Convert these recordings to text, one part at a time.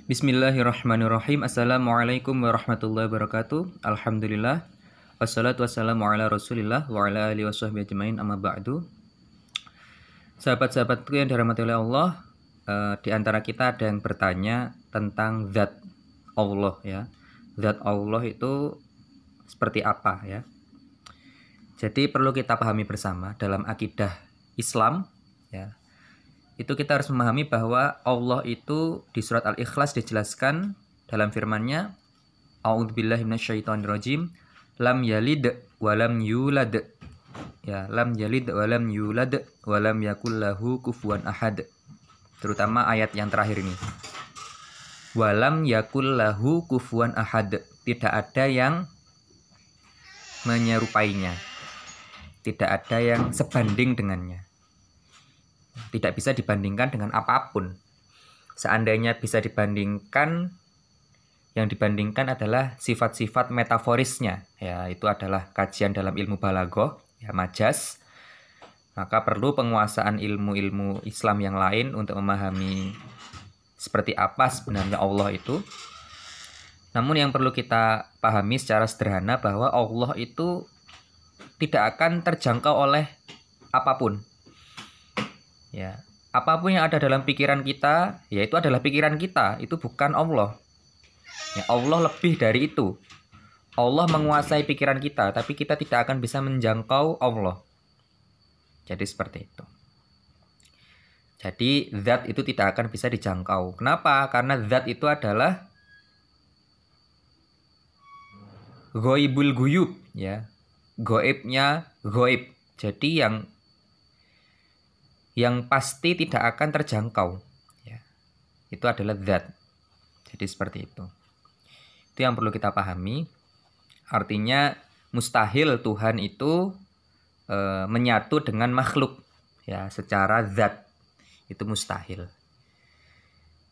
Bismillahirrahmanirrahim. Assalamualaikum warahmatullahi wabarakatuh. Alhamdulillah. Wassalatu wassalamu ala rasulillah wa ala alihi washabbihi ajmain, amma ba'du. Sahabat-sahabatku yang dirahmati oleh Allah, di antara kita ada yang bertanya tentang zat Allah ya. Zat Allah itu seperti apa ya? Jadi perlu kita pahami bersama dalam akidah Islam ya. Itu kita harus memahami bahwa Allah itu di surat Al-Ikhlas dijelaskan dalam firman-Nya, A'udzubillahi minasyaitonirrajim, lam yalid wa lam yulad. Ya, lam yalid wa lam yulad wa lam yakul lahu kufuwan ahad. Terutama ayat yang terakhir ini. Wa lam yakul lahu kufuwan ahad. Tidak ada yang menyerupainya. Tidak ada yang sebanding dengannya. Tidak bisa dibandingkan dengan apapun. Seandainya bisa dibandingkan, yang dibandingkan adalah sifat-sifat metaforisnya. Ya, itu adalah kajian dalam ilmu balaghah, ya, majaz. Maka perlu penguasaan ilmu-ilmu Islam yang lain untuk memahami seperti apa sebenarnya Allah itu. Namun yang perlu kita pahami secara sederhana bahwa Allah itu tidak akan terjangkau oleh apapun. Ya, apapun yang ada dalam pikiran kita, ya itu adalah pikiran kita, itu bukan Allah. Ya, Allah lebih dari itu. Allah menguasai pikiran kita, tapi kita tidak akan bisa menjangkau Allah. Jadi seperti itu. Jadi zat itu tidak akan bisa dijangkau. Kenapa? Karena zat itu adalah ghaibul ghuyub, ya. Gaibnya gaib. Jadi yang pasti tidak akan terjangkau ya. Itu adalah zat. Jadi seperti itu. Itu yang perlu kita pahami. Artinya mustahil Tuhan itu menyatu dengan makhluk ya, secara zat. Itu mustahil.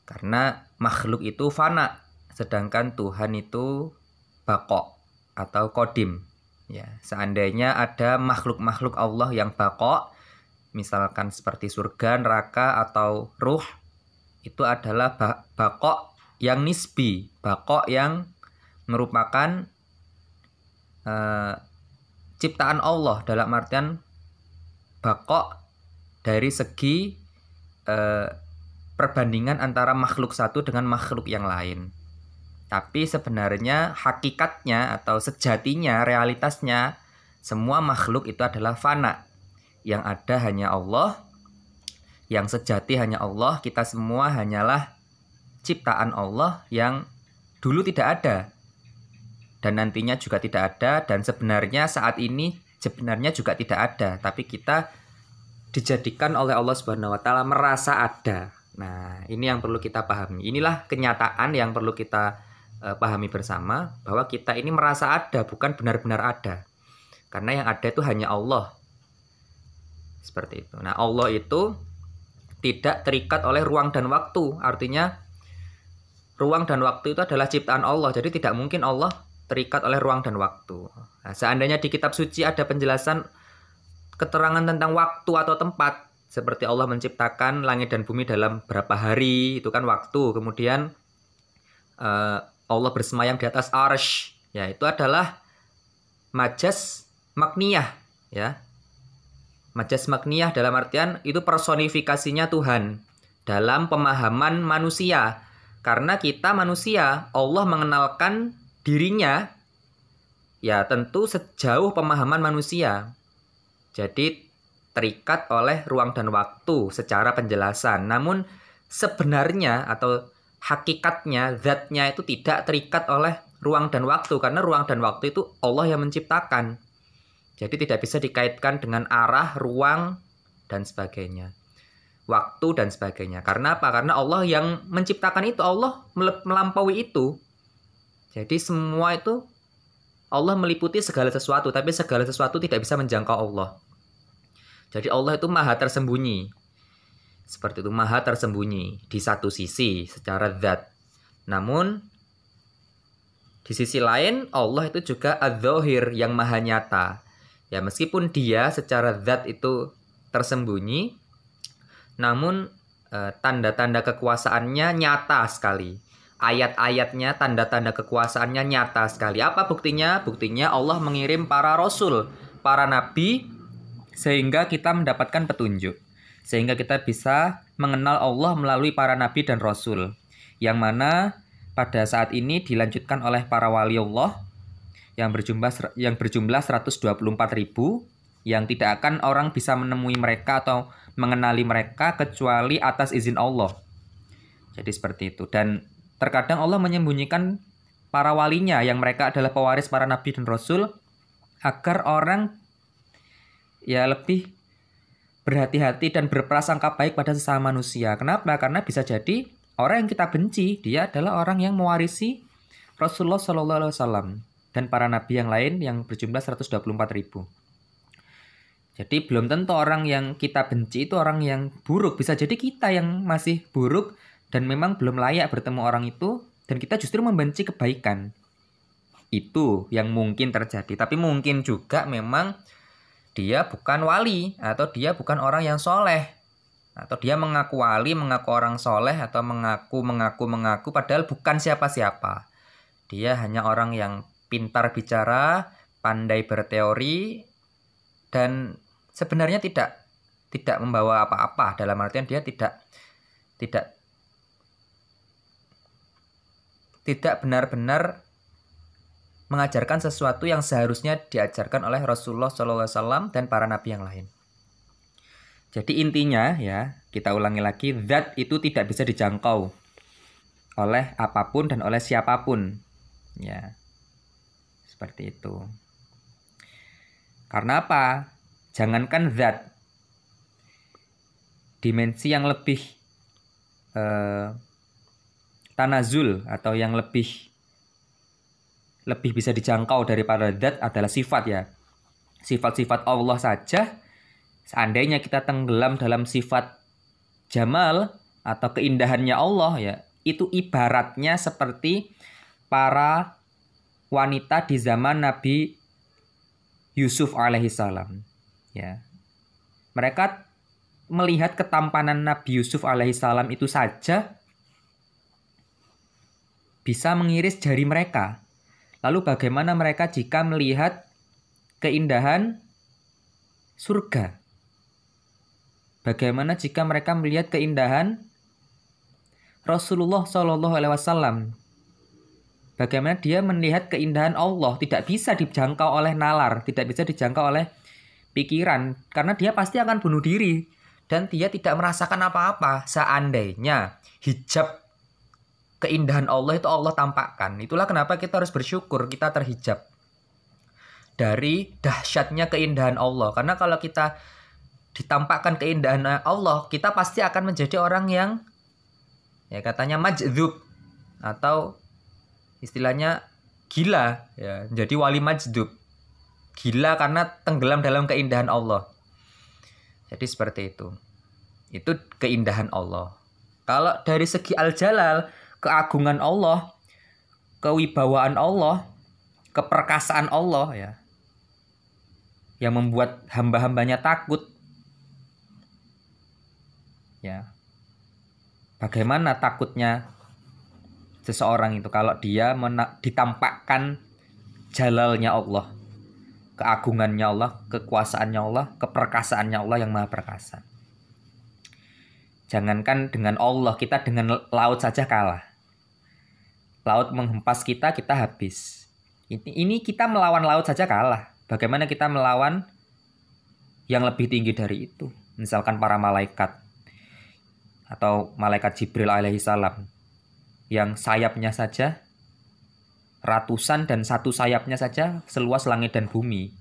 Karena makhluk itu fana, sedangkan Tuhan itu baqo atau qadim ya. Seandainya ada makhluk-makhluk Allah yang baqo, misalkan seperti surga, neraka, atau ruh, itu adalah baqo yang nisbi, baqo yang merupakan ciptaan Allah, dalam artian baqo dari segi perbandingan antara makhluk satu dengan makhluk yang lain. Tapi sebenarnya hakikatnya atau sejatinya, realitasnya, semua makhluk itu adalah fana. Yang ada hanya Allah, yang sejati hanya Allah. Kita semua hanyalah ciptaan Allah yang dulu tidak ada dan nantinya juga tidak ada, dan sebenarnya saat ini sebenarnya juga tidak ada, tapi kita dijadikan oleh Allah Subhanahu wa taala merasa ada. Nah, ini yang perlu kita pahami. Inilah kenyataan yang perlu kita pahami bersama, bahwa kita ini merasa ada, bukan benar-benar ada. Karena yang ada itu hanya Allah. Seperti itu. Nah, Allah itu tidak terikat oleh ruang dan waktu. Artinya ruang dan waktu itu adalah ciptaan Allah. Jadi tidak mungkin Allah terikat oleh ruang dan waktu. Nah, seandainya di kitab suci ada penjelasan keterangan tentang waktu atau tempat, seperti Allah menciptakan langit dan bumi dalam berapa hari, itu kan waktu. Kemudian Allah bersemayam di atas arsy, ya itu adalah majaz makniyah, ya. Majaz makniyah dalam artian itu personifikasinya Tuhan dalam pemahaman manusia. Karena kita manusia, Allah mengenalkan dirinya ya tentu sejauh pemahaman manusia. Jadi terikat oleh ruang dan waktu secara penjelasan. Namun sebenarnya atau hakikatnya, zatnya itu tidak terikat oleh ruang dan waktu. Karena ruang dan waktu itu Allah yang menciptakan. Jadi tidak bisa dikaitkan dengan arah, ruang, dan sebagainya. Waktu dan sebagainya. Karena apa? Karena Allah yang menciptakan itu, Allah melampaui itu. Jadi semua itu Allah meliputi segala sesuatu, tapi segala sesuatu tidak bisa menjangkau Allah. Jadi Allah itu maha tersembunyi. Seperti itu, maha tersembunyi di satu sisi secara zat. Namun di sisi lain Allah itu juga adz-dzahir, yang maha nyata. Ya, meskipun dia secara zat itu tersembunyi, namun tanda-tanda kekuasaannya nyata sekali. ayat-ayatnya, tanda-tanda kekuasaannya nyata sekali. Apa buktinya? Buktinya Allah mengirim para rasul, para nabi, sehingga kita mendapatkan petunjuk. Sehingga kita bisa mengenal Allah melalui para nabi dan rasul. Yang mana pada saat ini dilanjutkan oleh para wali Allah yang berjumlah 124.000, yang tidak akan orang bisa menemui mereka atau mengenali mereka kecuali atas izin Allah. Jadi seperti itu. Dan terkadang Allah menyembunyikan para walinya yang mereka adalah pewaris para nabi dan rasul agar orang ya lebih berhati-hati dan berprasangka baik pada sesama manusia. Kenapa? Karena bisa jadi orang yang kita benci dia adalah orang yang mewarisi Rasulullah SAW dan para nabi yang lain yang berjumlah 124.000. Jadi belum tentu orang yang kita benci itu orang yang buruk. Bisa jadi kita yang masih buruk dan memang belum layak bertemu orang itu, dan kita justru membenci kebaikan. Itu yang mungkin terjadi. Tapi mungkin juga memang dia bukan wali, atau dia bukan orang yang soleh, atau dia mengaku wali, mengaku orang soleh, atau mengaku padahal bukan siapa-siapa. Dia hanya orang yang pintar bicara, pandai berteori, dan sebenarnya tidak membawa apa-apa, dalam artian dia tidak benar-benar mengajarkan sesuatu yang seharusnya diajarkan oleh Rasulullah SAW dan para nabi yang lain. Jadi intinya ya, kita ulangi lagi, zat itu tidak bisa dijangkau oleh apapun dan oleh siapapun. Ya, seperti itu. Karena apa? Jangankan zat, dimensi yang lebih tanazul atau yang lebih bisa dijangkau daripada zat adalah sifat ya. Sifat-sifat Allah saja, seandainya kita tenggelam dalam sifat jamal atau keindahannya Allah ya, itu ibaratnya seperti para wanita di zaman Nabi Yusuf alaihissalam ya. Mereka melihat ketampanan Nabi Yusuf alaihissalam itu saja bisa mengiris jari mereka. Lalu bagaimana mereka jika melihat keindahan surga? Bagaimana jika mereka melihat keindahan Rasulullah SAW? Bagaimana dia melihat keindahan Allah? Tidak bisa dijangkau oleh nalar, tidak bisa dijangkau oleh pikiran, karena dia pasti akan bunuh diri dan dia tidak merasakan apa-apa seandainya hijab keindahan Allah itu Allah tampakkan. Itulah kenapa kita harus bersyukur kita terhijab dari dahsyatnya keindahan Allah. Karena kalau kita ditampakkan keindahan Allah, kita pasti akan menjadi orang yang ya katanya majdzub atau istilahnya gila ya, jadi wali majdzub. Gila karena tenggelam dalam keindahan Allah. Jadi seperti itu. Itu keindahan Allah. Kalau dari segi al-jalal, keagungan Allah, kewibawaan Allah, keperkasaan Allah ya, yang membuat hamba-hambanya takut. Ya. Bagaimana takutnya seseorang itu kalau dia ditampakkan jalalnya Allah, keagungannya Allah, kekuasaannya Allah, keperkasaannya Allah yang maha perkasa. Jangankan dengan Allah, kita dengan laut saja kalah. Laut menghempas kita habis. Ini kita melawan laut saja kalah. Bagaimana kita melawan yang lebih tinggi dari itu? Misalkan para malaikat atau malaikat Jibril alaihissalam yang sayapnya saja ratusan dan satu sayapnya saja seluas langit dan bumi.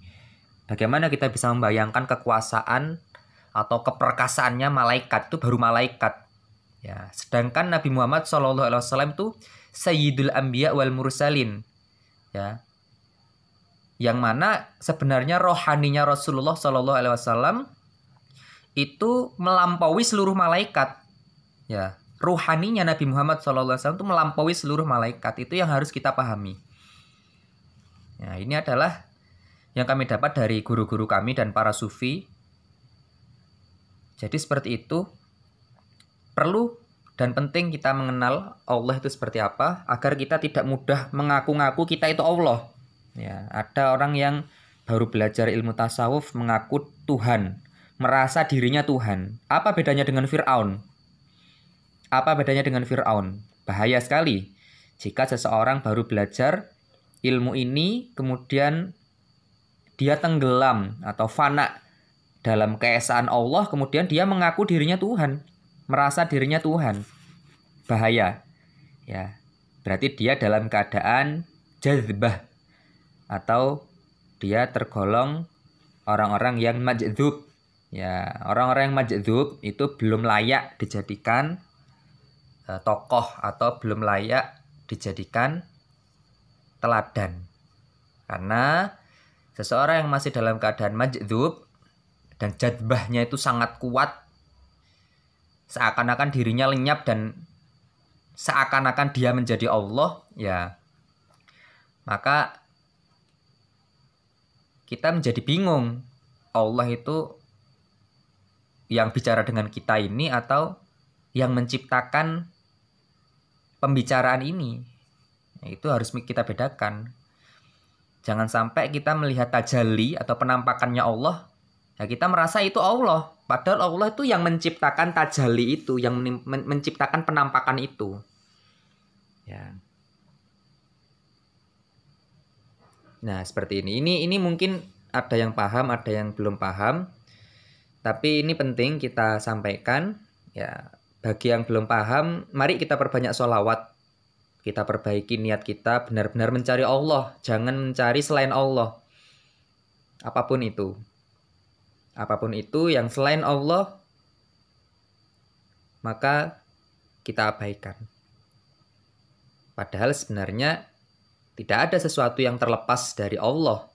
Bagaimana kita bisa membayangkan kekuasaan atau keperkasaannya malaikat? Itu baru malaikat. Ya, sedangkan Nabi Muhammad SAW itu Sayyidul Anbiya wal Mursalin. Ya. Yang mana sebenarnya rohaninya Rasulullah SAW itu melampaui seluruh malaikat. Ya, ruhaninya Nabi Muhammad SAW itu melampaui seluruh malaikat. Itu yang harus kita pahami. Nah, ini adalah yang kami dapat dari guru-guru kami dan para sufi. Jadi seperti itu. Perlu Dan penting kita mengenal Allah itu seperti apa agar kita tidak mudah mengaku-ngaku kita itu Allah. Ya, ada orang yang baru belajar ilmu tasawuf mengaku Tuhan, merasa dirinya Tuhan. Apa bedanya dengan Fir'aun? Apa bedanya dengan Fir'aun? Bahaya sekali jika seseorang baru belajar ilmu ini kemudian dia tenggelam atau fana dalam keesaan Allah, kemudian dia mengaku dirinya Tuhan, merasa dirinya Tuhan. Bahaya. Ya. Berarti dia dalam keadaan jazbah atau dia tergolong orang-orang yang majdzub. Ya, orang-orang yang majdzub itu belum layak dijadikan tokoh atau belum layak dijadikan teladan. Karena seseorang yang masih dalam keadaan majdzub dan jadbahnya itu sangat kuat, seakan-akan dirinya lenyap dan seakan-akan dia menjadi Allah, ya maka kita menjadi bingung. Allah itu yang bicara dengan kita ini atau yang menciptakan pembicaraan ini? Itu harus kita bedakan. Jangan sampai kita melihat tajalli atau penampakannya Allah, ya kita merasa itu Allah. Padahal Allah itu yang menciptakan tajalli itu, yang menciptakan penampakan itu. Ya. Nah, seperti ini. Ini mungkin ada yang paham, ada yang belum paham. Tapi ini penting kita sampaikan. Ya, bagi yang belum paham, mari kita perbanyak sholawat. Kita perbaiki niat kita benar-benar mencari Allah. Jangan mencari selain Allah. Apapun itu. Apapun itu yang selain Allah, maka kita abaikan. Padahal sebenarnya tidak ada sesuatu yang terlepas dari Allah.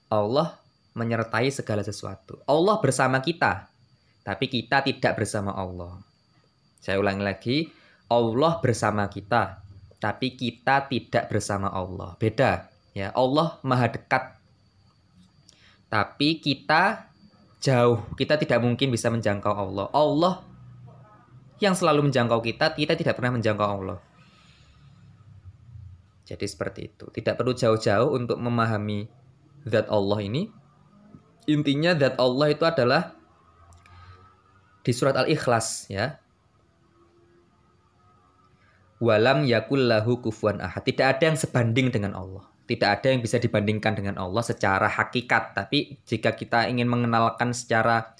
Allah menyertai segala sesuatu. Allah bersama kita, tapi kita tidak bersama Allah. Saya ulangi lagi, Allah bersama kita, tapi kita tidak bersama Allah. Beda, ya. Allah maha dekat, tapi kita jauh. Kita tidak mungkin bisa menjangkau Allah. Allah yang selalu menjangkau kita, kita tidak pernah menjangkau Allah. Jadi seperti itu. Tidak perlu jauh-jauh untuk memahami zat Allah ini. Intinya zat Allah itu adalah di surat Al-Ikhlas, ya. Walam yakullahu kufuwan ahad. Tidak ada yang sebanding dengan Allah. Tidak ada yang bisa dibandingkan dengan Allah secara hakikat. Tapi jika kita ingin mengenalkan secara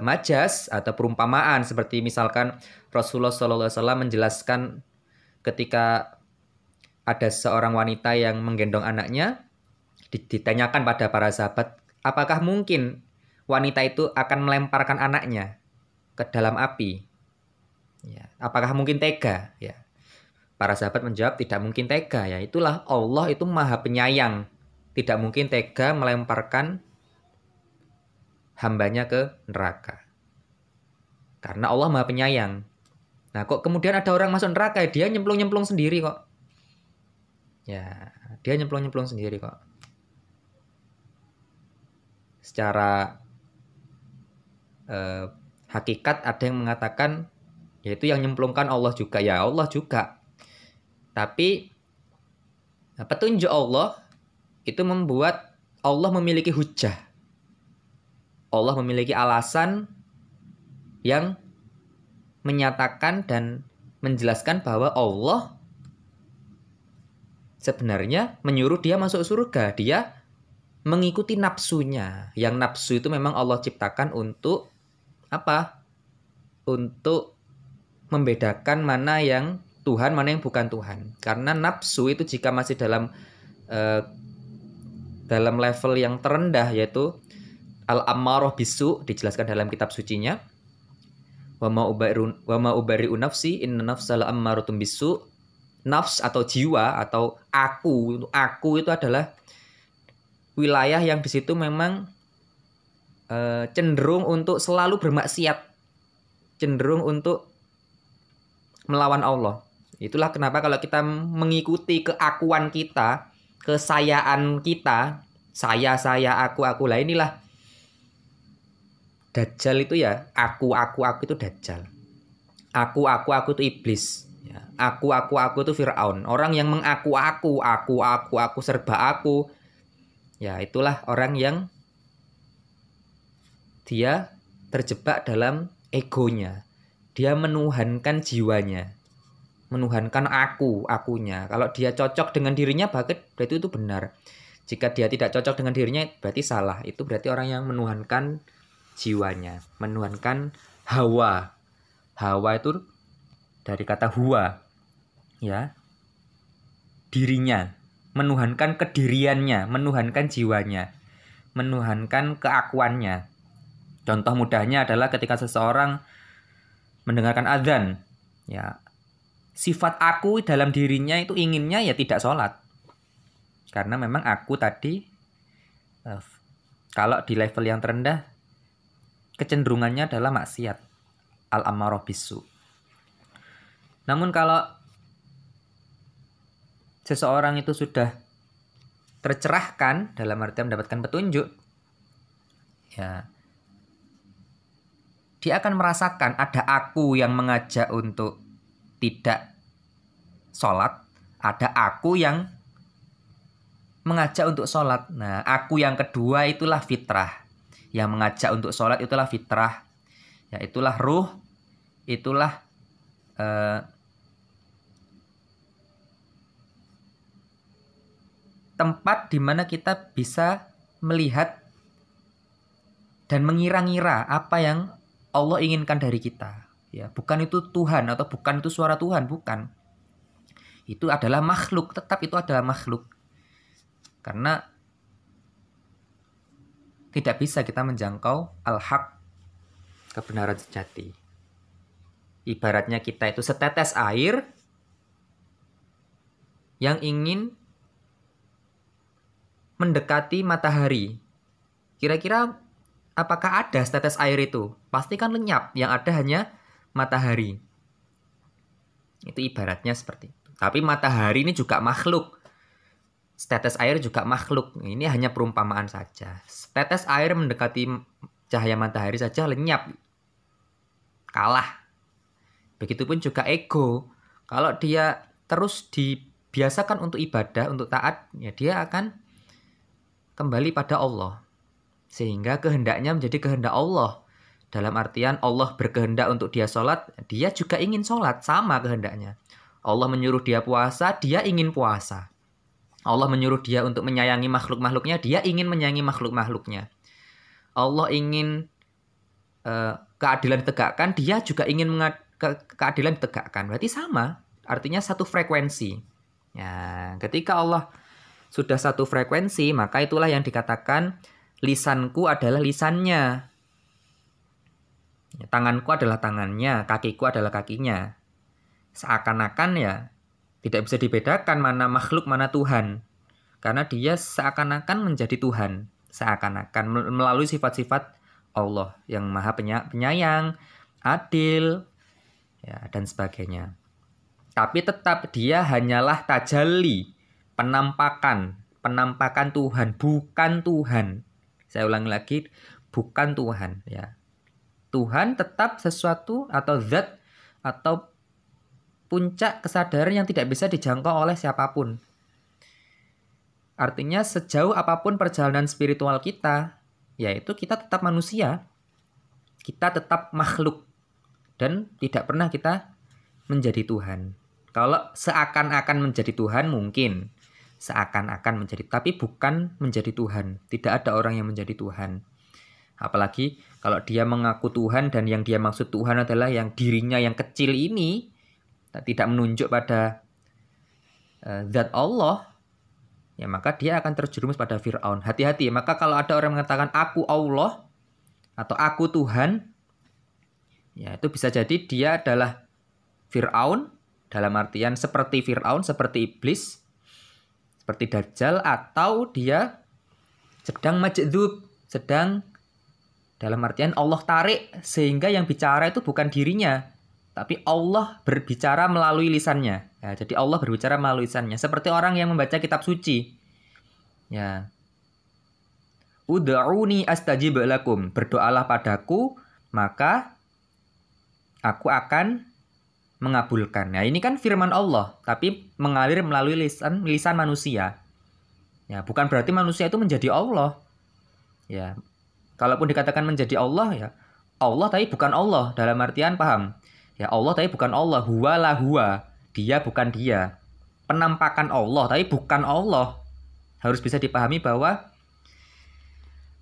majas atau perumpamaan, seperti misalkan Rasulullah SAW menjelaskan ketika ada seorang wanita yang menggendong anaknya, ditanyakan pada para sahabat, apakah mungkin wanita itu akan melemparkan anaknya ke dalam api? Ya, apakah mungkin tega? Ya. Para sahabat menjawab, tidak mungkin tega. Ya, itulah Allah itu maha penyayang. Tidak mungkin tega melemparkan hambanya ke neraka. Karena Allah maha penyayang. Nah, kok kemudian ada orang masuk neraka, dia nyemplung-nyemplung sendiri kok. Ya, dia nyemplung-nyemplung sendiri kok. Secara hakikat ada yang mengatakan, yaitu yang nyemplungkan Allah juga. Ya, Allah juga. Tapi petunjuk Allah itu membuat Allah memiliki hujjah. Allah memiliki alasan yang menyatakan dan menjelaskan bahwa Allah sebenarnya menyuruh dia masuk surga. Dia mengikuti nafsunya. Yang nafsu itu memang Allah ciptakan untuk apa? Untuk membedakan mana yang Tuhan, mana yang bukan Tuhan. Karena nafsu itu jika masih dalam level yang terendah, yaitu al-ammarah bisu, dijelaskan dalam kitab sucinya, wa ma ubari'u nafsi inna nafsal ammaratun bisu. Nafs atau jiwa atau aku itu adalah wilayah yang di situ memang cenderung untuk selalu bermaksiat, cenderung untuk melawan Allah. Itulah kenapa kalau kita mengikuti keakuan kita, kesayaan kita, saya, aku lah, inilah Dajjal itu ya, aku itu Dajjal. Aku itu iblis. Ya, aku itu Firaun. Orang yang aku serba aku. Ya, itulah orang yang dia terjebak dalam egonya. Dia menuhankan jiwanya. Menuhankan akunya. Kalau dia cocok dengan dirinya, berarti itu benar. Jika dia tidak cocok dengan dirinya, berarti salah. Itu berarti orang yang menuhankan jiwanya. Menuhankan hawa. Hawa itu dari kata huwa. Ya. Dirinya. Menuhankan kediriannya. Menuhankan jiwanya. Menuhankan keakuannya. Contoh mudahnya adalah ketika seseorang mendengarkan azan. Ya, sifat aku dalam dirinya itu inginnya ya tidak sholat. Karena memang aku tadi, kalau di level yang terendah, kecenderungannya adalah maksiat. Al-ammarah bisu. Namun kalau seseorang itu sudah tercerahkan, dalam artian mendapatkan petunjuk, ya, dia akan merasakan ada aku yang mengajak untuk tidak sholat, ada aku yang mengajak untuk sholat. Nah, aku yang kedua itulah fitrah. Yang mengajak untuk sholat itulah fitrah. Ya, itulah ruh. Itulah tempat di mana kita bisa melihat dan mengira-ngira apa yang Allah inginkan dari kita. Ya, bukan itu Tuhan atau bukan itu suara Tuhan, bukan. Itu adalah makhluk, tetap itu adalah makhluk. Karena tidak bisa kita menjangkau al-haq, kebenaran sejati. Ibaratnya kita itu setetes air yang ingin mendekati matahari. Kira-kira apakah ada setetes air itu? Pasti kan lenyap, yang ada hanya matahari. Itu ibaratnya seperti itu. Tapi matahari ini juga makhluk. Setetes air juga makhluk. Ini hanya perumpamaan saja. Setetes air mendekati cahaya matahari saja lenyap. Kalah. Begitupun juga ego. Kalau dia terus dibiasakan untuk ibadah, untuk taat, ya dia akan kembali pada Allah. Sehingga kehendaknya menjadi kehendak Allah. Dalam artian Allah berkehendak untuk dia sholat, dia juga ingin sholat, sama kehendaknya. Allah menyuruh dia puasa, dia ingin puasa. Allah menyuruh dia untuk menyayangi makhluk-makhluknya, dia ingin menyayangi makhluk-makhluknya. Allah ingin keadilan ditegakkan, dia juga ingin keadilan ditegakkan. Berarti sama, artinya satu frekuensi. Ya, ketika Allah sudah satu frekuensi, maka itulah yang dikatakan lisanku adalah lisannya. Tanganku adalah tangannya, kakiku adalah kakinya. Seakan-akan ya tidak bisa dibedakan mana makhluk, mana Tuhan. Karena dia seakan-akan menjadi Tuhan. Seakan-akan melalui sifat-sifat Allah yang maha penyayang, adil, ya, dan sebagainya. Tapi tetap dia hanyalah tajalli, penampakan Tuhan, bukan Tuhan. Saya ulangi lagi, bukan Tuhan. Ya. Tuhan tetap sesuatu atau zat atau puncak kesadaran yang tidak bisa dijangkau oleh siapapun. Artinya sejauh apapun perjalanan spiritual kita, yaitu kita tetap manusia, kita tetap makhluk, dan tidak pernah kita menjadi Tuhan. Kalau seakan-akan menjadi Tuhan mungkin, seakan-akan menjadi, tapi bukan menjadi Tuhan. Tidak ada orang yang menjadi Tuhan. Apalagi kalau dia mengaku Tuhan dan yang dia maksud Tuhan adalah yang dirinya yang kecil ini, tidak menunjuk pada zat Allah, ya maka dia akan terjerumus pada Fir'aun. Hati-hati, maka kalau ada orang mengatakan aku Allah atau aku Tuhan, ya itu bisa jadi dia adalah Fir'aun, dalam artian seperti Fir'aun, seperti iblis, seperti Dajjal, atau dia sedang majdzub, sedang dalam artian Allah tarik sehingga yang bicara itu bukan dirinya, tapi Allah berbicara melalui lisannya. Ya, jadi Allah berbicara melalui lisannya. Seperti orang yang membaca kitab suci. Ya. Ud'uni astajib lakum. Berdoalah padaku, maka aku akan mengabulkan. Nah, ini kan firman Allah, tapi mengalir melalui lisan manusia. Ya, bukan berarti manusia itu menjadi Allah. Ya, kalaupun dikatakan menjadi Allah, ya Allah tapi bukan Allah, dalam artian paham. Ya Allah tapi bukan Allah, huwa la huwa. Dia bukan dia. Penampakan Allah tapi bukan Allah. Harus bisa dipahami bahwa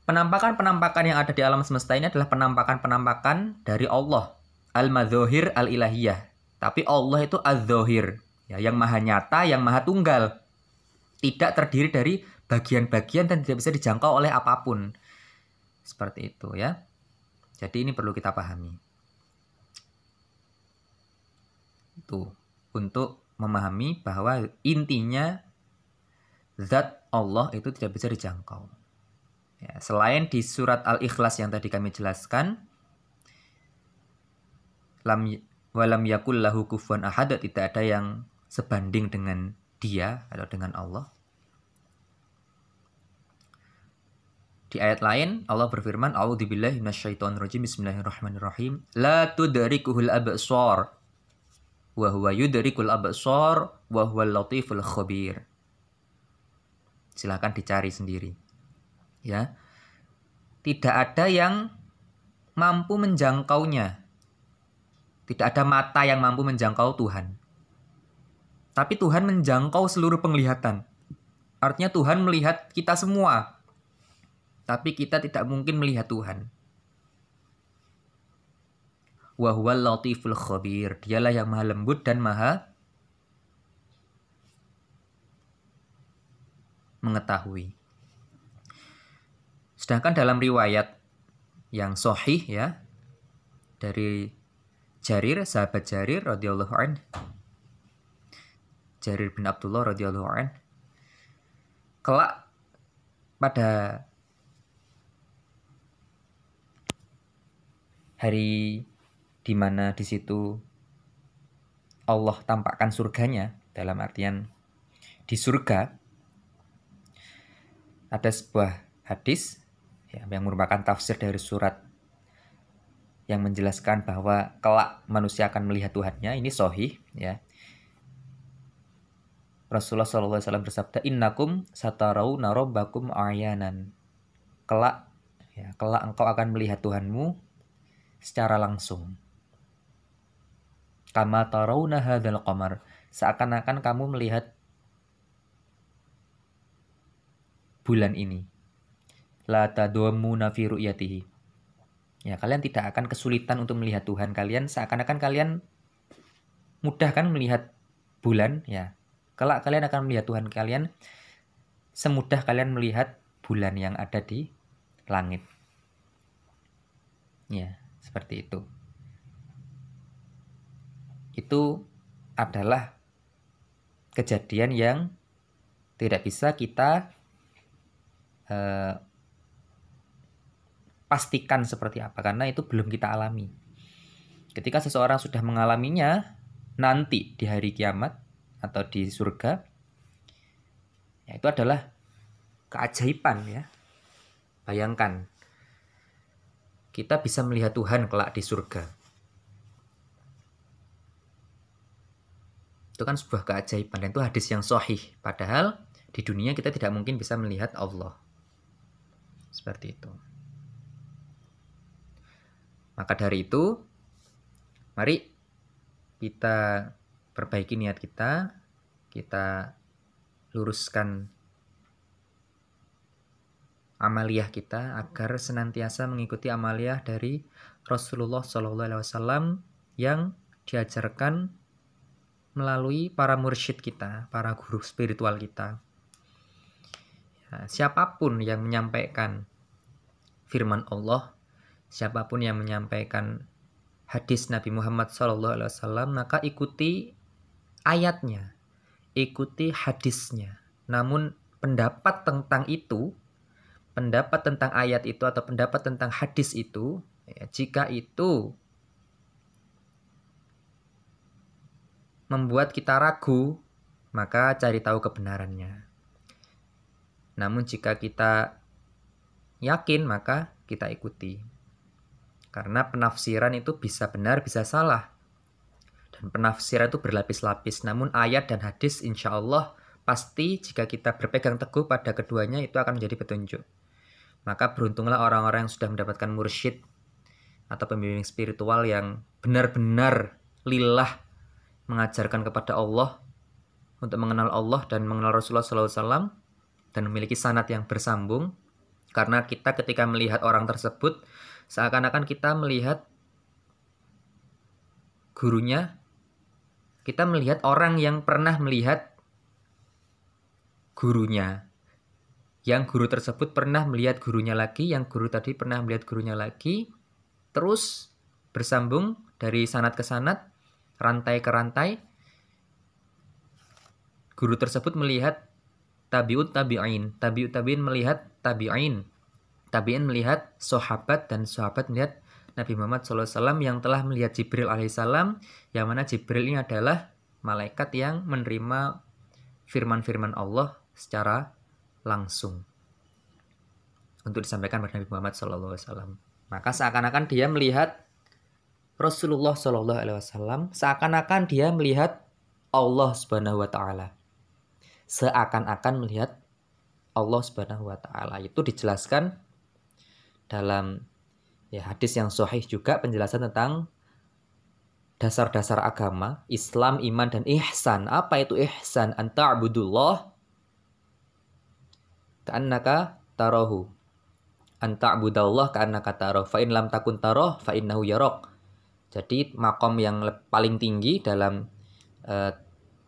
penampakan-penampakan yang ada di alam semesta ini adalah penampakan-penampakan dari Allah. Al-Madzohir al-Ilahiyah. Tapi Allah itu Az-Zohir. Ya, yang maha nyata, yang maha tunggal. Tidak terdiri dari bagian-bagian dan tidak bisa dijangkau oleh apapun. Seperti itu ya. Jadi ini perlu kita pahami. Itu untuk memahami bahwa intinya zat Allah itu tidak bisa dijangkau. Ya, selain di surat Al-Ikhlas yang tadi kami jelaskan, walam yakul lahu kufuwan ahad, tidak ada yang sebanding dengan dia atau dengan Allah. Di ayat lain Allah berfirman, a'udzubillahi minasyaitonirrajim, bismillahirrahmanirrahim, la tudrikuhul absar wa huwa yudrikul absar wa huwal latiful khabir. Silakan dicari sendiri. Ya. Tidak ada yang mampu menjangkaunya. Tidak ada mata yang mampu menjangkau Tuhan. Tapi Tuhan menjangkau seluruh penglihatan. Artinya Tuhan melihat kita semua. Tapi kita tidak mungkin melihat Tuhan. Wa huwal latiful khabir. Dialah yang maha lembut dan maha mengetahui. Sedangkan dalam riwayat yang sahih ya, dari Jarir, sahabat Jarir radhiyallahu anhu, Jarir bin Abdullah radhiyallahu anhu, kelak pada hari di mana di situ Allah tampakkan surganya, dalam artian di surga, ada sebuah hadis ya, yang merupakan tafsir dari surat yang menjelaskan bahwa kelak manusia akan melihat Tuhannya. Ini sahih ya. Rasulullah SAW bersabda, innakum satarawna rabbakum ayanan. Kelak ya, kelak engkau akan melihat Tuhanmu secara langsung. Kama tarawna hadzal qamar, seakan-akan kamu melihat bulan ini. La tadwammuna fi ru'yatihi. Ya, kalian tidak akan kesulitan untuk melihat Tuhan kalian, seakan-akan kalian mudah kan melihat bulan ya. Kelak kalian akan melihat Tuhan kalian semudah kalian melihat bulan yang ada di langit. Ya, seperti itu. Itu adalah kejadian yang tidak bisa kita pastikan seperti apa, karena itu belum kita alami. Ketika seseorang sudah mengalaminya nanti di hari kiamat atau di surga, ya itu adalah keajaiban ya. Bayangkan kita bisa melihat Tuhan kelak di surga. Itu kan sebuah keajaiban, dan itu hadis yang sahih. Padahal di dunia kita tidak mungkin bisa melihat Allah. Seperti itu. Maka dari itu, mari kita perbaiki niat kita luruskan amaliyah kita agar senantiasa mengikuti amaliyah dari Rasulullah SAW yang diajarkan melalui para mursyid kita, para guru spiritual kita. Ya, siapapun yang menyampaikan firman Allah, siapapun yang menyampaikan hadis Nabi Muhammad SAW, maka ikuti ayatnya, ikuti hadisnya. Namun pendapat tentang itu, pendapat tentang ayat itu atau pendapat tentang hadis itu, ya, jika itu membuat kita ragu, maka cari tahu kebenarannya. Namun jika kita yakin, maka kita ikuti. Karena penafsiran itu bisa benar, bisa salah. Dan penafsiran itu berlapis-lapis. Namun ayat dan hadis insya Allah pasti jika kita berpegang teguh pada keduanya itu akan menjadi petunjuk. Maka beruntunglah orang-orang yang sudah mendapatkan mursyid atau pembimbing spiritual yang benar-benar lillah mengajarkan kepada Allah untuk mengenal Allah dan mengenal Rasulullah SAW dan memiliki sanad yang bersambung. Karena kita ketika melihat orang tersebut seakan-akan kita melihat gurunya, kita melihat orang yang pernah melihat gurunya, yang guru tersebut pernah melihat gurunya lagi, yang guru tadi pernah melihat gurunya lagi, terus bersambung dari sanad ke sanad, rantai ke rantai. Guru tersebut melihat tabi'ut tabi'in, tabi'ut tabi'in melihat tabi'in, tabi'in melihat sahabat, dan sahabat melihat Nabi Muhammad SAW yang telah melihat Jibril alaihissalam, yang mana Jibril ini adalah malaikat yang menerima firman-firman Allah secara langsung untuk disampaikan kepada Nabi Muhammad SAW. Maka seakan-akan dia melihat Rasulullah SAW, seakan-akan dia melihat Allah Subhanahu wa Ta'ala, seakan-akan melihat Allah Subhanahu wa Ta'ala. Itu dijelaskan dalam hadis yang sahih juga, penjelasan tentang dasar-dasar agama, Islam, iman, dan ihsan. Apa itu ihsan? Anta'budullah ka'annaka tarahu. Anta'budallah ka'annaka tarahu. Fa'in lam takun tarahu fa'innahu yarok. Jadi makom yang paling tinggi dalam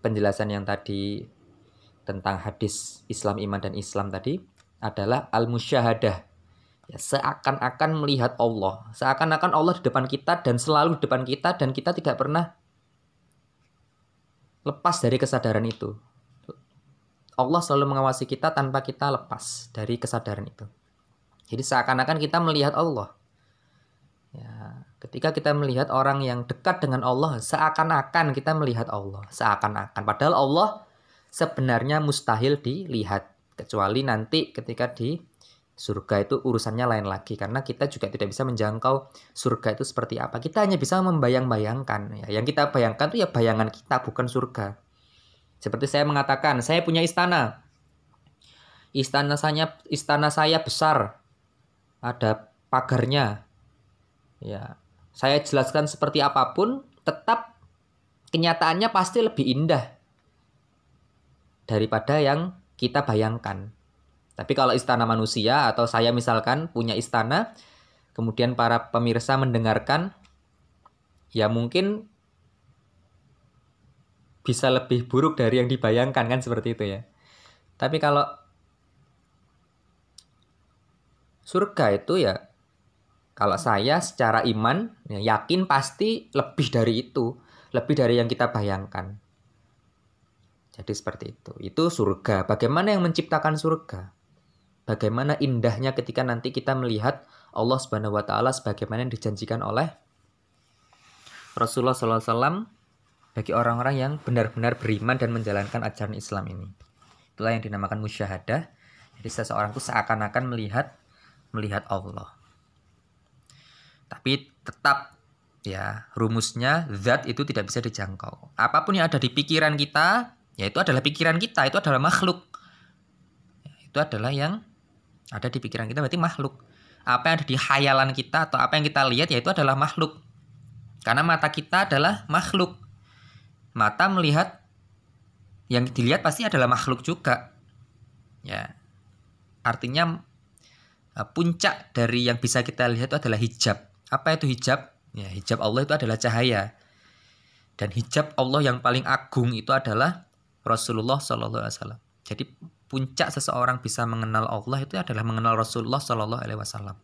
penjelasan yang tadi tentang hadis Islam, iman, dan Islam tadi adalah al-musyahadah. Ya, seakan-akan melihat Allah, seakan-akan Allah di depan kita dan selalu di depan kita, dan kita tidak pernah lepas dari kesadaran itu. Allah selalu mengawasi kita tanpa kita lepas dari kesadaran itu. Jadi seakan-akan kita melihat Allah. Ya, ketika kita melihat orang yang dekat dengan Allah, seakan-akan kita melihat Allah, seakan-akan. Padahal Allah sebenarnya mustahil dilihat, kecuali nanti ketika di surga itu urusannya lain lagi, karena kita juga tidak bisa menjangkau surga itu seperti apa. Kita hanya bisa membayang-bayangkan. Ya, yang kita bayangkan itu ya bayangan kita, bukan surga. Seperti saya mengatakan, saya punya istana. Istana saya besar, ada pagarnya. Ya, saya jelaskan seperti apapun, tetap kenyataannya pasti lebih indah daripada yang kita bayangkan. Tapi kalau istana manusia, atau saya misalkan punya istana, kemudian para pemirsa mendengarkan, ya mungkin bisa lebih buruk dari yang dibayangkan, kan seperti itu ya. Tapi kalau surga itu ya, kalau saya secara iman ya yakin pasti lebih dari itu, lebih dari yang kita bayangkan. Jadi seperti itu. Itu surga. Bagaimana yang menciptakan surga? Bagaimana indahnya ketika nanti kita melihat Allah Subhanahu wa Ta'ala sebagaimana yang dijanjikan oleh Rasulullah SAW bagi orang-orang yang benar-benar beriman dan menjalankan ajaran Islam ini. Itulah yang dinamakan musyahadah. Jadi seseorang itu seakan-akan melihat Allah. Tapi tetap ya, rumusnya zat itu tidak bisa dijangkau. Apapun yang ada di pikiran kita, ya itu adalah pikiran kita, itu adalah makhluk. Itu adalah yang ada di pikiran kita, berarti makhluk. Apa yang ada di khayalan kita atau apa yang kita lihat, ya itu adalah makhluk. Karena mata kita adalah makhluk. Mata melihat, yang dilihat pasti adalah makhluk juga. Ya, artinya puncak dari yang bisa kita lihat itu adalah hijab. Apa itu hijab? Ya, hijab Allah itu adalah cahaya. Dan hijab Allah yang paling agung itu adalah Rasulullah SAW. Jadi puncak seseorang bisa mengenal Allah itu adalah mengenal Rasulullah SAW.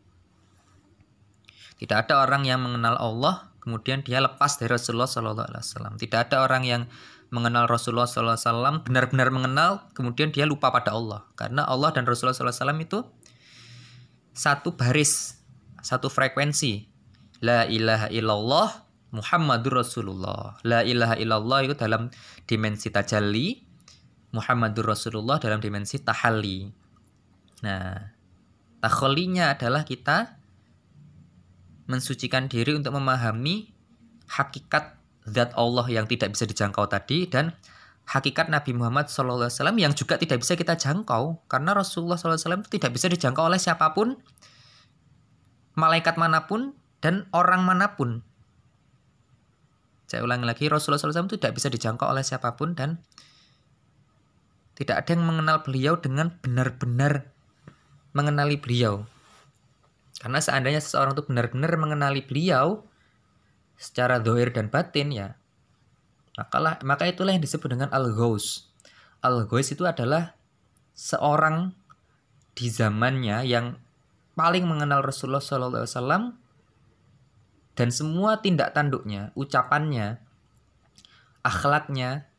Tidak ada orang yang mengenal Allah kemudian dia lepas dari Rasulullah SAW. Tidak ada orang yang mengenal Rasulullah SAW, benar-benar mengenal, kemudian dia lupa pada Allah. Karena Allah dan Rasulullah SAW itu satu baris, satu frekuensi. La ilaha illallah Muhammadur Rasulullah. La ilaha illallah itu dalam dimensi tajalli, Muhammadur Rasulullah dalam dimensi tahalli. Nah, takholinya adalah kita mensucikan diri untuk memahami hakikat zat Allah yang tidak bisa dijangkau tadi, dan hakikat Nabi Muhammad SAW yang juga tidak bisa kita jangkau, karena Rasulullah SAW itu tidak bisa dijangkau oleh siapapun, malaikat manapun, dan orang manapun. Saya ulangi lagi, Rasulullah SAW itu tidak bisa dijangkau oleh siapapun, dan tidak ada yang mengenal beliau dengan benar-benar mengenali beliau. Karena seandainya seseorang itu benar-benar mengenali beliau secara zahir dan batin, ya, maka itulah yang disebut dengan al-ghaus. Al-ghaus itu adalah seorang di zamannya yang paling mengenal Rasulullah SAW, dan semua tindak tanduknya, ucapannya, akhlaknya,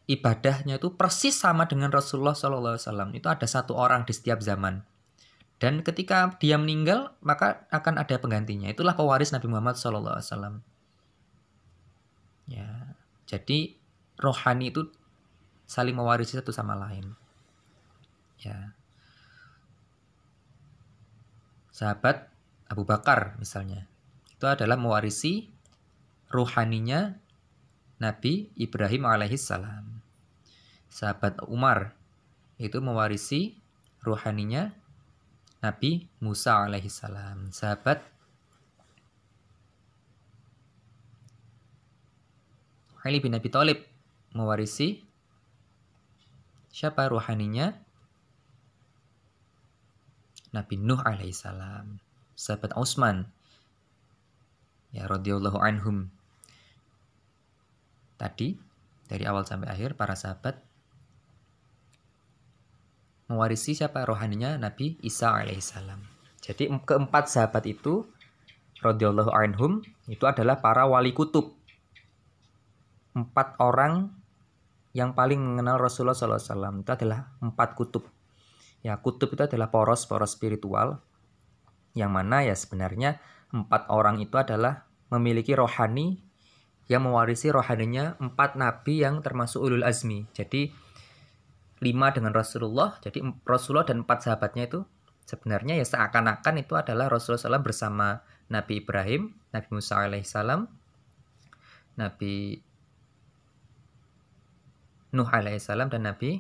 ibadahnya itu persis sama dengan Rasulullah SAW. Itu ada satu orang di setiap zaman. Dan ketika dia meninggal, maka akan ada penggantinya. Itulah pewaris Nabi Muhammad SAW. Ya, jadi rohani itu saling mewarisi satu sama lain. Ya. Sahabat Abu Bakar misalnya, itu adalah mewarisi rohaninya Nabi Ibrahim alaihissalam. Sahabat Umar itu mewarisi rohaninya Nabi Musa alaihissalam. Sahabat Ali bin Abi Thalib mewarisi siapa rohaninya? Nabi Nuh alaihissalam. Sahabat Utsman, ya radhiyallahu anhum. Tadi dari awal sampai akhir para sahabat mewarisi siapa rohaninya? Nabi Isa alaihissalam. Jadi keempat sahabat itu radhiyallahu anhum itu adalah para wali kutub. 4 orang yang paling mengenal Rasulullah SAW itu adalah 4 kutub. Ya, kutub itu adalah poros-poros spiritual, yang mana ya sebenarnya 4 orang itu adalah memiliki rohani yang mewarisi rohaninya 4 nabi yang termasuk ulul azmi. Jadi 5 dengan Rasulullah, jadi Rasulullah dan 4 sahabatnya itu sebenarnya ya seakan-akan itu adalah Rasulullah SAW bersama Nabi Ibrahim, Nabi Musa alaihissalam, Nabi Nuh alaihissalam, dan Nabi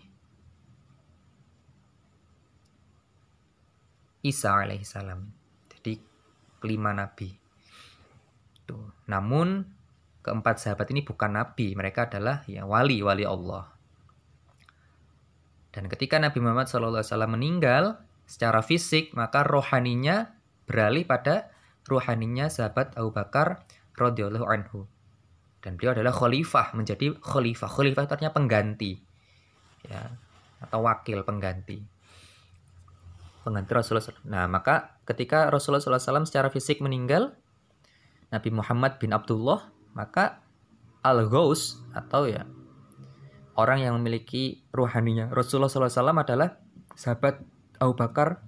Isa alaihissalam. Jadi 5 nabi. Tuh. Namun keempat sahabat ini bukan nabi, mereka adalah ya wali-wali Allah. Dan ketika Nabi Muhammad SAW meninggal secara fisik, maka rohaninya beralih pada rohaninya sahabat Abu Bakar radhiyallahu anhu. Dan beliau adalah khalifah, menjadi khalifah. Khalifah itu artinya pengganti, ya, atau wakil pengganti Rasulullah SAW. Nah, maka ketika Rasulullah SAW secara fisik meninggal, Nabi Muhammad bin Abdullah, maka Al-Ghaus atau ya orang yang memiliki ruhaninya Rasulullah SAW adalah sahabat Abu Bakar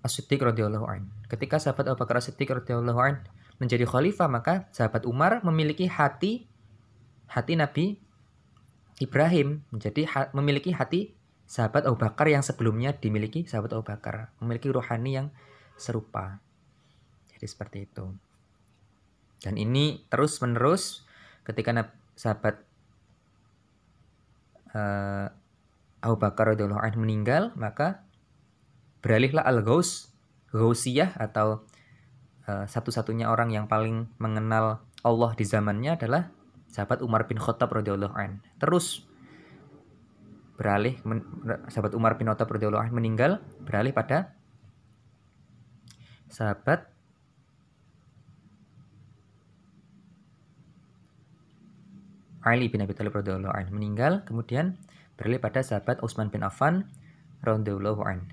As-Siddiq radhiyallahu anhu. Ketika sahabat Abu Bakar As-Siddiq radhiyallahu anhu menjadi khalifah, maka sahabat Umar memiliki hati Nabi Ibrahim, memiliki hati sahabat Abu Bakar yang sebelumnya dimiliki sahabat Abu Bakar, memiliki rohani yang serupa. Jadi seperti itu. Dan ini terus menerus ketika sahabat Abu Bakar radhiyallahu anhu meninggal, maka beralihlah Ghausiyah atau satu-satunya orang yang paling mengenal Allah di zamannya adalah sahabat Umar bin Khattab radhiyallahu anhu. Terus beralih, sahabat Umar bin Khattab radhiyallahu anhu meninggal, beralih pada sahabat Ali bin Abi Thalib radhiyallahu anhu meninggal, kemudian beralih pada sahabat Utsman bin Affan radhiyallahu anhu.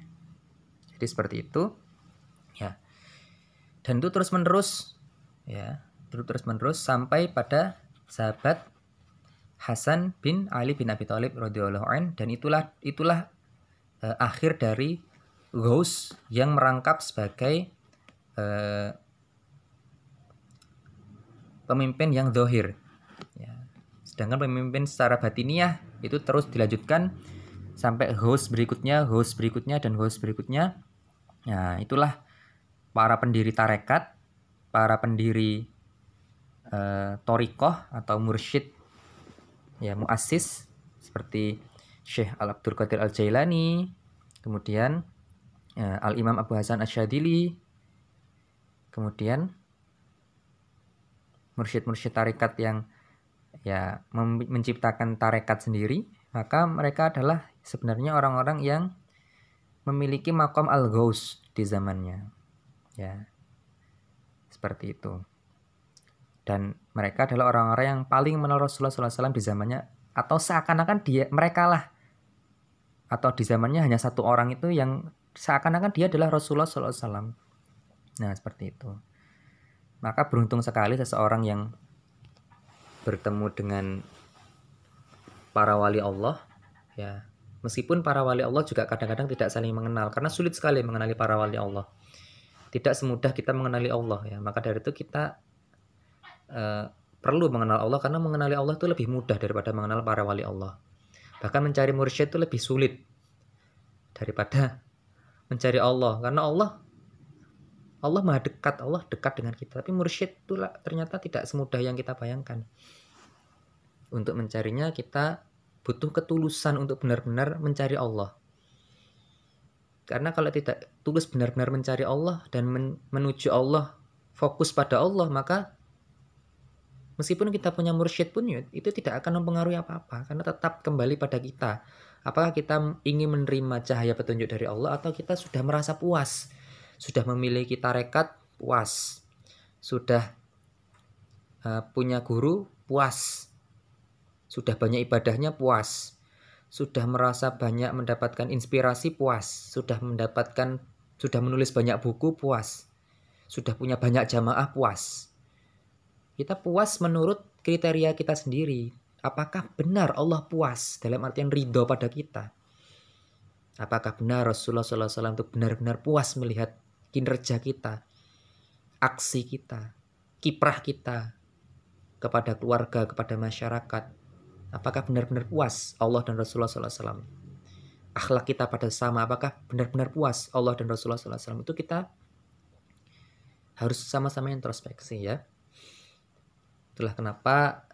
Jadi seperti itu, ya. Dan itu terus menerus, ya, terus menerus sampai pada sahabat Hasan bin Ali bin Abi Thalib radhiyallahu anhu, dan itulah akhir dari Ghaus yang merangkap sebagai pemimpin yang zahir. Sedangkan pemimpin secara batiniah itu terus dilanjutkan sampai host berikutnya, dan host berikutnya. Nah, itulah para pendiri tarekat, para pendiri thoriqah atau mursyid, ya muassis seperti Syekh Al-Abdul Qadir Al-Jailani, kemudian Al-Imam Abu Hasan Asyadili, kemudian mursyid-mursyid tarekat yang ya menciptakan tarekat sendiri, maka mereka adalah sebenarnya orang-orang yang memiliki maqam al-ghaus di zamannya. Ya. Seperti itu. Dan mereka adalah orang-orang yang paling mengenal Rasulullah SAW di zamannya, atau seakan-akan mereka lah, atau di zamannya hanya satu orang itu yang seakan-akan dia adalah Rasulullah SAW. Nah, seperti itu. Maka beruntung sekali seseorang yang bertemu dengan para wali Allah, ya. Meskipun para wali Allah juga kadang-kadang tidak saling mengenal, karena sulit sekali mengenali para wali Allah. Tidak semudah kita mengenali Allah, ya. Maka dari itu kita perlu mengenal Allah, karena mengenali Allah itu lebih mudah daripada mengenal para wali Allah. Bahkan mencari mursyid itu lebih sulit daripada mencari Allah, karena Allah maha dekat, Allah dekat dengan kita. Tapi mursyid itu ternyata tidak semudah yang kita bayangkan. Untuk mencarinya kita butuh ketulusan untuk benar-benar mencari Allah. Karena kalau tidak tulus benar-benar mencari Allah dan menuju Allah, fokus pada Allah, maka meskipun kita punya mursyid pun itu tidak akan mempengaruhi apa-apa, karena tetap kembali pada kita. Apakah kita ingin menerima cahaya petunjuk dari Allah, atau kita sudah merasa puas, sudah memiliki tarekat, puas, sudah punya guru, puas, sudah banyak ibadahnya, puas, sudah merasa banyak mendapatkan inspirasi, puas, sudah menulis banyak buku, puas, sudah punya banyak jamaah, puas. Kita puas menurut kriteria kita sendiri. Apakah benar Allah puas dalam artian ridho pada kita? Apakah benar Rasulullah SAW itu benar-benar puas melihat kinerja kita, aksi kita, kiprah kita kepada keluarga, kepada masyarakat? Apakah benar-benar puas Allah dan Rasulullah SAW? Akhlak kita pada sesama, apakah benar-benar puas Allah dan Rasulullah SAW? Itu kita harus sama-sama introspeksi, ya. Itulah kenapa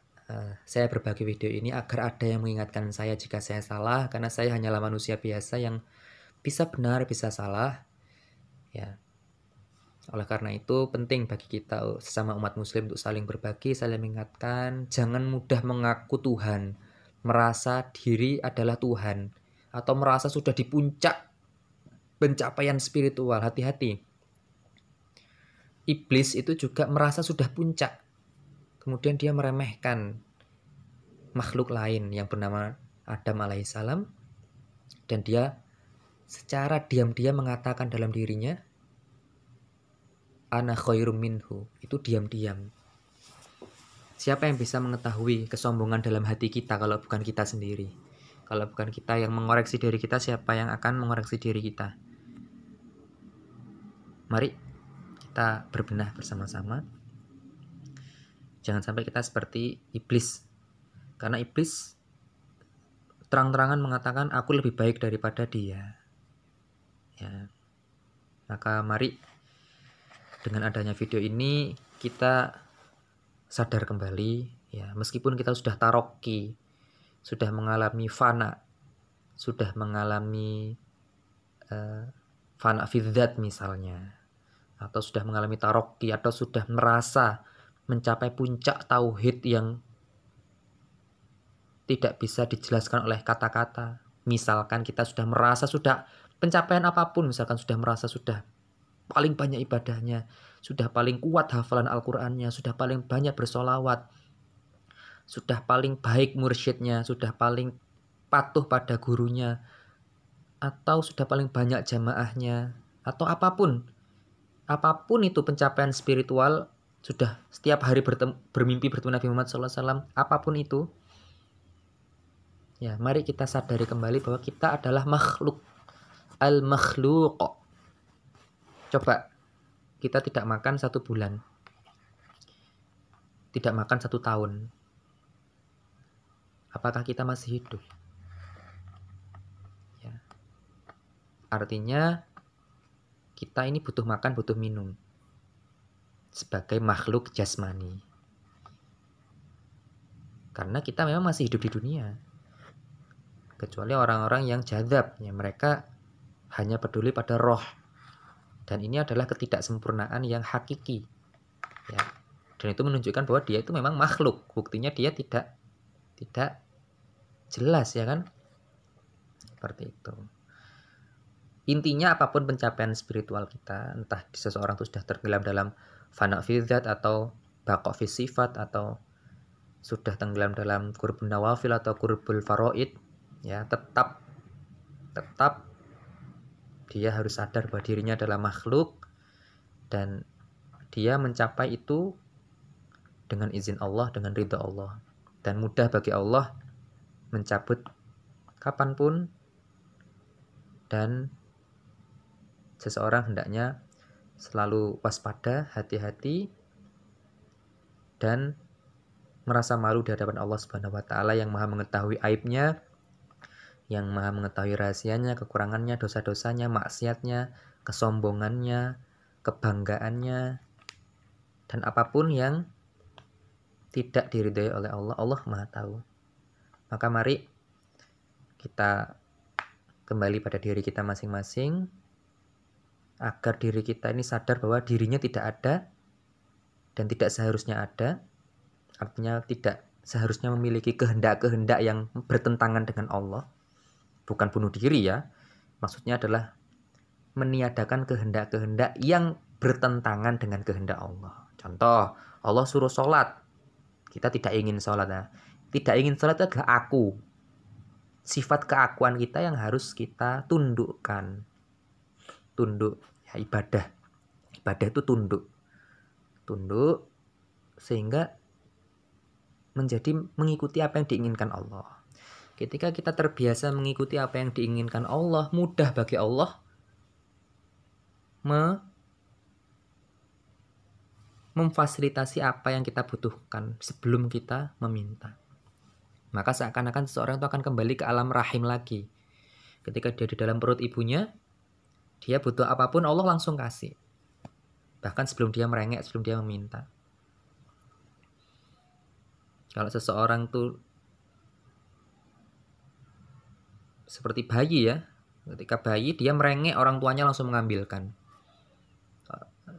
saya berbagi video ini, agar ada yang mengingatkan saya jika saya salah, karena saya hanyalah manusia biasa yang bisa benar, bisa salah, ya. Oleh karena itu penting bagi kita sesama umat muslim untuk saling berbagi, saling mengingatkan. Jangan mudah mengaku Tuhan, merasa diri adalah Tuhan, atau merasa sudah di puncak pencapaian spiritual. Hati-hati. Iblis itu juga merasa sudah puncak, kemudian dia meremehkan makhluk lain yang bernama Adam alaihissalam, dan dia secara diam-diam mengatakan dalam dirinya, ana khairum minhu. Itu diam-diam. Siapa yang bisa mengetahui kesombongan dalam hati kita kalau bukan kita sendiri? Kalau bukan kita yang mengoreksi diri kita, siapa yang akan mengoreksi diri kita? Mari kita berbenah bersama-sama. Jangan sampai kita seperti iblis. Karena iblis terang-terangan mengatakan, aku lebih baik daripada dia. Ya. Maka mari dengan adanya video ini kita sadar kembali, ya, meskipun kita sudah taroki, sudah mengalami fana, sudah mengalami fana fidzat misalnya, atau sudah mengalami taroki, atau sudah merasa mencapai puncak tauhid yang tidak bisa dijelaskan oleh kata-kata. Misalkan kita sudah merasa sudah pencapaian apapun, misalkan sudah merasa sudah paling banyak ibadahnya, sudah paling kuat hafalan Al-Qur'annya, sudah paling banyak bersolawat, sudah paling baik mursyidnya, sudah paling patuh pada gurunya, atau sudah paling banyak jamaahnya, atau apapun itu pencapaian spiritual, sudah setiap hari bermimpi bertemu Nabi Muhammad SAW, apapun itu, ya, mari kita sadari kembali bahwa kita adalah makhluk, al-makhluk. Coba kita tidak makan 1 bulan, tidak makan 1 tahun, apakah kita masih hidup? Ya. Artinya kita ini butuh makan, butuh minum sebagai makhluk jasmani. Karena kita memang masih hidup di dunia. Kecuali orang-orang yang jadzab, ya mereka hanya peduli pada roh. Dan ini adalah ketidaksempurnaan yang hakiki. Ya. Dan itu menunjukkan bahwa dia itu memang makhluk. Buktinya dia tidak jelas, ya kan? Seperti itu. Intinya apapun pencapaian spiritual kita, entah seseorang itu sudah tenggelam dalam fana fi dzat atau baqa fi sifat, atau sudah tenggelam dalam qurbun nawafil atau qurbul faraid, ya tetap dia harus sadar bahwa dirinya adalah makhluk dan dia mencapai itu dengan izin Allah, dengan ridha Allah, dan mudah bagi Allah mencabut kapanpun. Dan seseorang hendaknya selalu waspada, hati-hati, dan merasa malu di hadapan Allah Subhanahu wa taala yang Maha mengetahui aibnya, yang Maha mengetahui rahasianya, kekurangannya, dosa-dosanya, maksiatnya, kesombongannya, kebanggaannya, dan apapun yang tidak diridhai oleh Allah, Allah Maha tahu. Maka mari kita kembali pada diri kita masing-masing, agar diri kita ini sadar bahwa dirinya tidak ada dan tidak seharusnya ada. Artinya tidak seharusnya memiliki kehendak-kehendak yang bertentangan dengan Allah. Bukan bunuh diri ya. Maksudnya adalah meniadakan kehendak-kehendak yang bertentangan dengan kehendak Allah. Contoh, Allah suruh sholat. Kita tidak ingin sholat. Nah, tidak ingin sholat itu adalah aku. Sifat keakuan kita yang harus kita tundukkan. Tunduk, ya ibadah. Ibadah itu tunduk. Tunduk sehingga menjadi mengikuti apa yang diinginkan Allah. Ketika kita terbiasa mengikuti apa yang diinginkan Allah, mudah bagi Allah memfasilitasi apa yang kita butuhkan sebelum kita meminta. Maka seakan-akan seseorang itu akan kembali ke alam rahim lagi. Ketika dia di dalam perut ibunya, dia butuh apapun Allah langsung kasih. Bahkan sebelum dia merengek, sebelum dia meminta. Kalau seseorang tuh seperti bayi ya, ketika bayi dia merengek, orang tuanya langsung mengambilkan.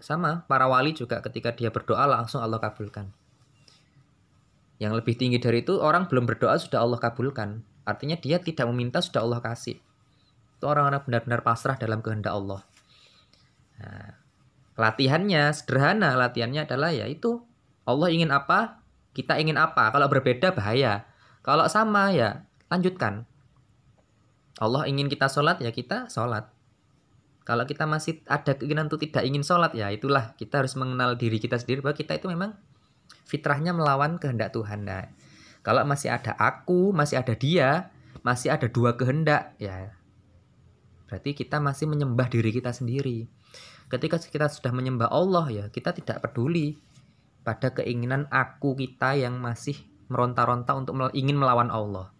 Sama, para wali juga ketika dia berdoa langsung Allah kabulkan. Yang lebih tinggi dari itu, orang belum berdoa sudah Allah kabulkan. Artinya dia tidak meminta sudah Allah kasih. Itu orang-orang benar-benar pasrah dalam kehendak Allah. Nah, latihannya sederhana, latihannya adalah ya itu, Allah ingin apa, kita ingin apa. Kalau berbeda bahaya. Kalau sama ya lanjutkan. Allah ingin kita sholat ya kita sholat. Kalau kita masih ada keinginan untuk tidak ingin sholat, ya itulah kita harus mengenal diri kita sendiri bahwa kita itu memang fitrahnya melawan kehendak Tuhan. Nah, kalau masih ada aku, masih ada dia, masih ada dua kehendak, ya berarti kita masih menyembah diri kita sendiri. Ketika kita sudah menyembah Allah, ya kita tidak peduli pada keinginan aku kita yang masih meronta-ronta untuk ingin melawan Allah.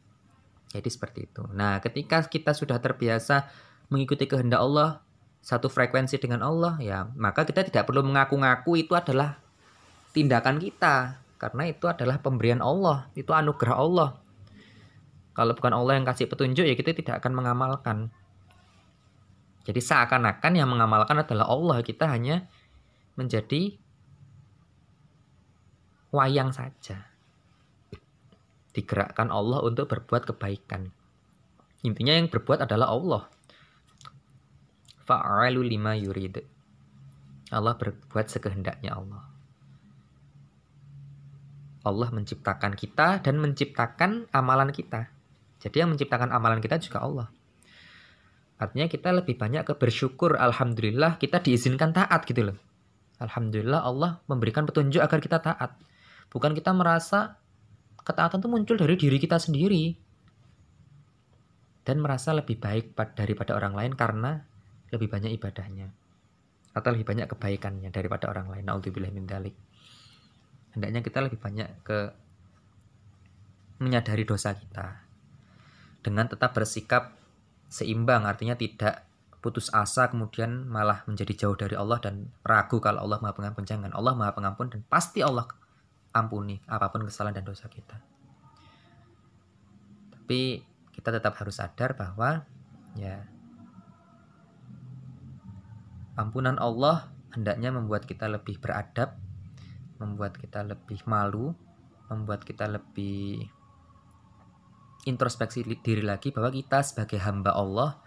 Jadi seperti itu. Nah, ketika kita sudah terbiasa mengikuti kehendak Allah, satu frekuensi dengan Allah, ya maka kita tidak perlu mengaku-ngaku itu adalah tindakan kita, karena itu adalah pemberian Allah, itu anugerah Allah. Kalau bukan Allah yang kasih petunjuk, ya kita tidak akan mengamalkan. Jadi seakan-akan yang mengamalkan adalah Allah, kita hanya menjadi wayang saja, digerakkan Allah untuk berbuat kebaikan. Intinya yang berbuat adalah Allah. Fa'alu lima yurid. Allah berbuat sekehendaknya Allah. Allah menciptakan kita dan menciptakan amalan kita. Jadi yang menciptakan amalan kita juga Allah. Artinya kita lebih banyak ke bersyukur, alhamdulillah kita diizinkan taat gitu loh. Alhamdulillah Allah memberikan petunjuk agar kita taat. Bukan kita merasa ketaatan itu muncul dari diri kita sendiri dan merasa lebih baik daripada orang lain karena lebih banyak ibadahnya atau lebih banyak kebaikannya daripada orang lain. Na'udzubillah min dzalik. Hendaknya kita lebih banyak ke menyadari dosa kita dengan tetap bersikap seimbang, artinya tidak putus asa kemudian malah menjadi jauh dari Allah dan ragu kalau Allah Maha Pengampun. Jangan, Allah Maha Pengampun dan pasti Allah ampuni apapun kesalahan dan dosa kita. Tapi kita tetap harus sadar bahwa ya ampunan Allah hendaknya membuat kita lebih beradab, membuat kita lebih malu, membuat kita lebih introspeksi diri lagi bahwa kita sebagai hamba Allah,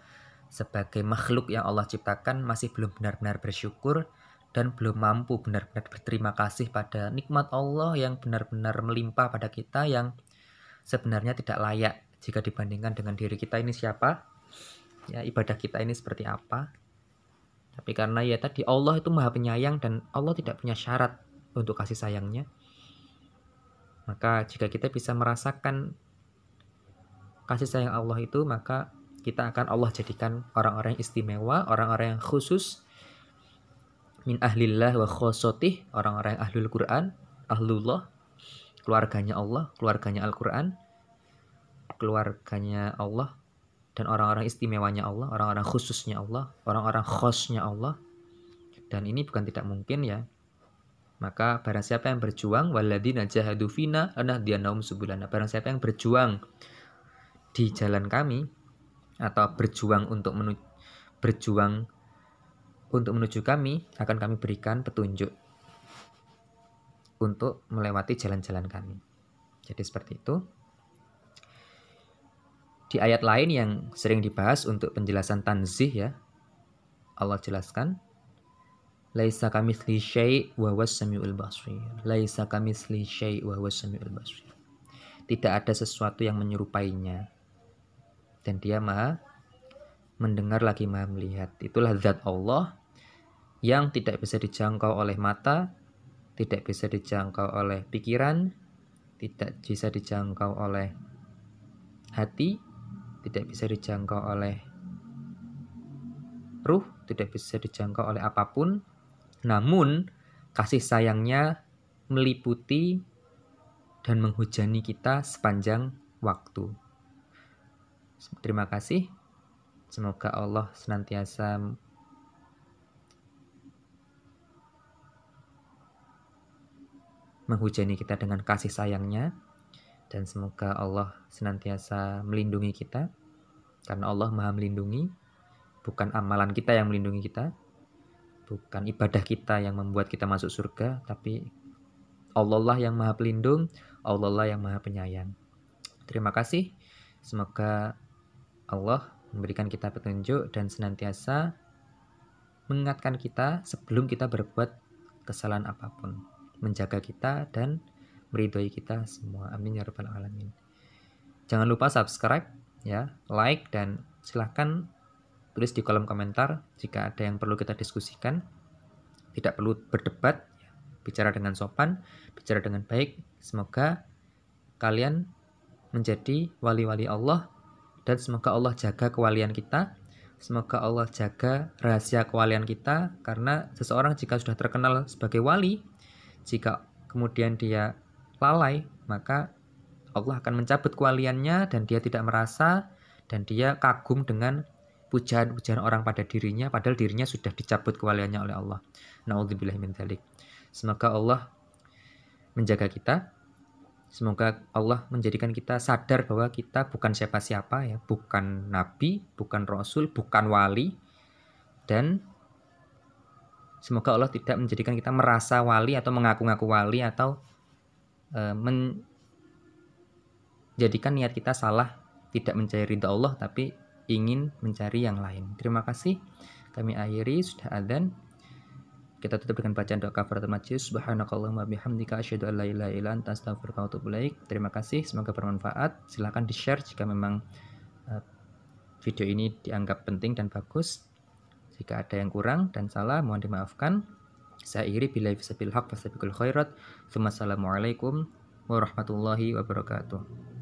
sebagai makhluk yang Allah ciptakan masih belum benar-benar bersyukur dan belum mampu benar-benar berterima kasih pada nikmat Allah yang benar-benar melimpah pada kita, yang sebenarnya tidak layak jika dibandingkan dengan diri kita ini siapa, ya ibadah kita ini seperti apa. Tapi karena ya tadi Allah itu maha penyayang dan Allah tidak punya syarat untuk kasih sayangnya, maka jika kita bisa merasakan kasih sayang Allah itu, maka kita akan Allah jadikan orang-orang yang istimewa, orang-orang yang khusus, min ahlillah wa khosotih, orang-orang yang ahlul Quran, ahlullah, keluarganya Allah, keluarganya Al-Quran, keluarganya Allah, dan orang-orang istimewanya Allah, orang-orang khususnya Allah, orang-orang khosnya Allah. Dan ini bukan tidak mungkin ya. Maka barang siapa yang berjuang, walladzina jahadu fina lanahdiyannahum subulana, barang siapa yang berjuang di jalan kami, atau berjuang untuk menuju kami, akan kami berikan petunjuk untuk melewati jalan-jalan kami. Jadi seperti itu. Di ayat lain yang sering dibahas untuk penjelasan tanzih ya, Allah jelaskan, laisa kamitsli syai' wa huwas samiul basir. Laisa kamitsli syai' wa huwas samiul basir. Tidak ada sesuatu yang menyerupainya, dan Dia Maha mendengar lagi Maha melihat. Itulah zat Allah yang tidak bisa dijangkau oleh mata, tidak bisa dijangkau oleh pikiran, tidak bisa dijangkau oleh hati, tidak bisa dijangkau oleh ruh, tidak bisa dijangkau oleh apapun. Namun kasih sayangnya meliputi dan menghujani kita sepanjang waktu. Terima kasih. Semoga Allah senantiasa menghujani kita dengan kasih sayangnya, dan semoga Allah senantiasa melindungi kita, karena Allah Maha melindungi. Bukan amalan kita yang melindungi kita, bukan ibadah kita yang membuat kita masuk surga, tapi Allah lah yang Maha pelindung, Allah lah yang Maha penyayang. Terima kasih. Semoga Allah memberikan kita petunjuk dan senantiasa mengingatkan kita sebelum kita berbuat kesalahan apapun, menjaga kita dan meridhoi kita semua. Amin ya rabbal alamin. Jangan lupa subscribe ya, like, dan silahkan tulis di kolom komentar jika ada yang perlu kita diskusikan. Tidak perlu berdebat, bicara dengan sopan, bicara dengan baik. Semoga kalian menjadi wali-wali Allah, dan semoga Allah jaga kewalian kita. Semoga Allah jaga rahasia kewalian kita, karena seseorang jika sudah terkenal sebagai wali, jika kemudian dia lalai, maka Allah akan mencabut kewaliannya dan dia tidak merasa, dan dia kagum dengan pujian-pujian orang pada dirinya, padahal dirinya sudah dicabut kewaliannya oleh Allah. Na'udzubillahi min dzalik. Semoga Allah menjaga kita. Semoga Allah menjadikan kita sadar bahwa kita bukan siapa-siapa ya, bukan nabi, bukan rasul, bukan wali. Dan semoga Allah tidak menjadikan kita merasa wali atau mengaku-ngaku wali, atau menjadikan niat kita salah, tidak mencari ridha Allah tapi ingin mencari yang lain. Terima kasih. Kami akhiri, sudah adzan. Kita tutup dengan bacaan doa kafaratul majlis. Subhanakallahumma bihamdika asyhadu an la ilaha illa anta astaghfiruka wa atubu ilaik. Terima kasih, semoga bermanfaat. Silakan di-share jika memang video ini dianggap penting dan bagus. Jika ada yang kurang dan salah, mohon dimaafkan. Saya akhiri billahi fisabil haq fastabiqul khairat. Wassalamualaikum warahmatullahi wabarakatuh.